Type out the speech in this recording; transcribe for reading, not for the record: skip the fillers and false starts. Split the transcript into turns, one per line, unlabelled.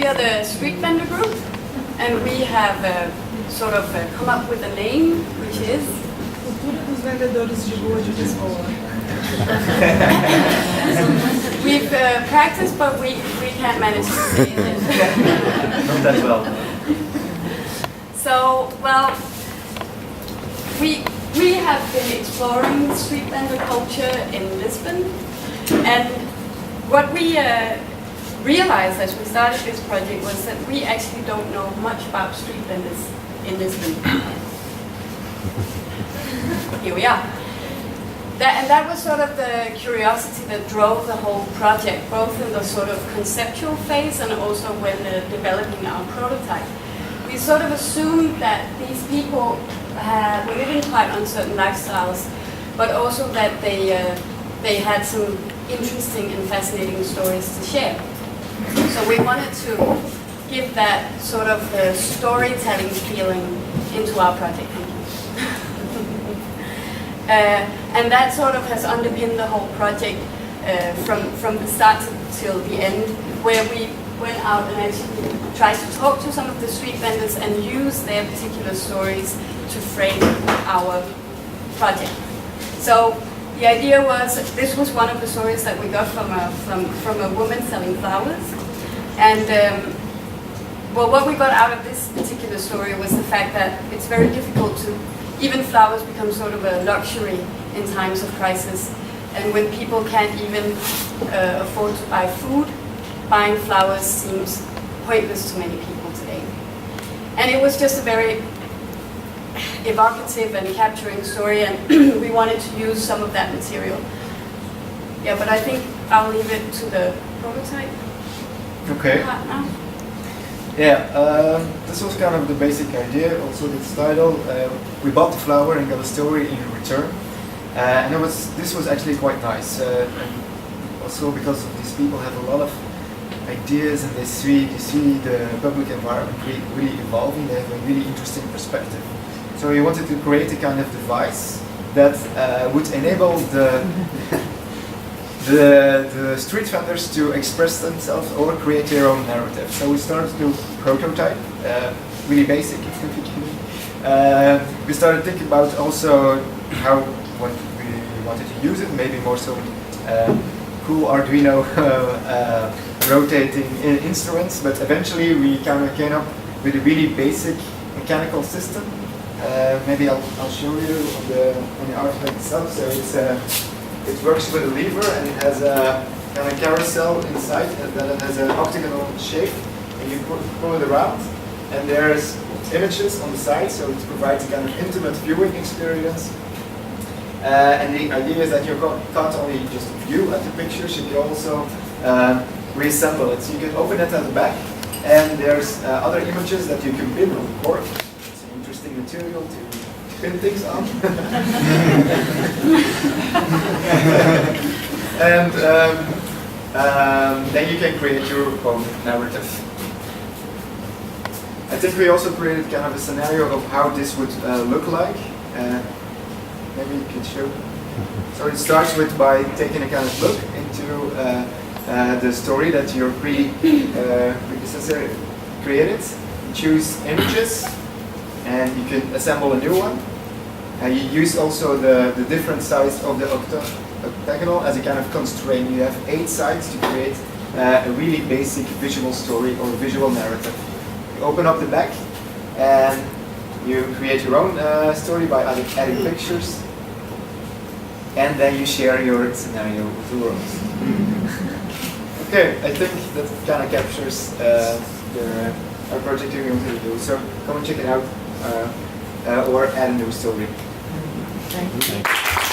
are the street vendor group, and we have sort of come up with a name, which is
Cultura dos vendedores de rua de Lisbon.
We've practiced, but we can't manage to say it.
Not that well.
So, well, we have been exploring street vendor culture in Lisbon, and what we realized as we started this project was that we actually don't know much about street vendors in Lisbon. Here we are. And that was sort of the curiosity that drove the whole project, both in the sort of conceptual phase and also when developing our prototype. We sort of assumed that these people were living quite uncertain lifestyles, but also that they had some interesting and fascinating stories to share. So we wanted to give that sort of storytelling feeling into our project. And that sort of has underpinned the whole project from the start till the end, where we went out and actually tried to talk to some of the street vendors and use their particular stories to frame our project. So the idea was, this was one of the stories that we got from a woman selling flowers. And well, what we got out of this particular story was the fact that it's very difficult to, even flowers become sort of a luxury in times of crisis. And when people can't even afford to buy food, buying flowers seems pointless to many people today. And it was just a very evocative and capturing story, and we wanted to use some of that material. Yeah, but I think I'll leave it to the prototype.
Okay.
Now.
Yeah, this was kind of the basic idea, also this title. We bought the flower and got a story in return. And this was actually quite nice. And also because these people have a lot of ideas, and they see the public environment really evolving. They have a really interesting perspective. So we wanted to create a kind of device that would enable the street vendors to express themselves or create their own narrative. So we started to prototype, really basic at the beginning. We started thinking about also what we wanted to use it, maybe more so cool Arduino rotating instruments, but eventually we kind of came up with a really basic mechanical system. Maybe I'll show you on the artifact itself. So it works with a lever, and it has a kind of carousel inside, and then it has an octagonal shape, and you pull it around, and there's images on the side, so it provides a kind of intimate viewing experience. And the idea is that you can't only just view at the pictures, you can also reassemble it. So you can open it at the back, and there's other images that you can pin on the board. It's an interesting material to pin things on. And then you can create your own narrative. I think we also created kind of a scenario of how this would look like. Maybe you can show. So it starts by taking a kind of look into the story that your predecessor created. You choose images, and you can assemble a new one. You use also the different sides of the octagonal as a kind of constraint. You have 8 sides to create a really basic visual story or visual narrative. You open up the back, and you create your own story by adding pictures, and then you share your scenario with the world. Okay, I think that kind of captures our project we wanted to do. So come and check it out, or add a new story.
Thank you.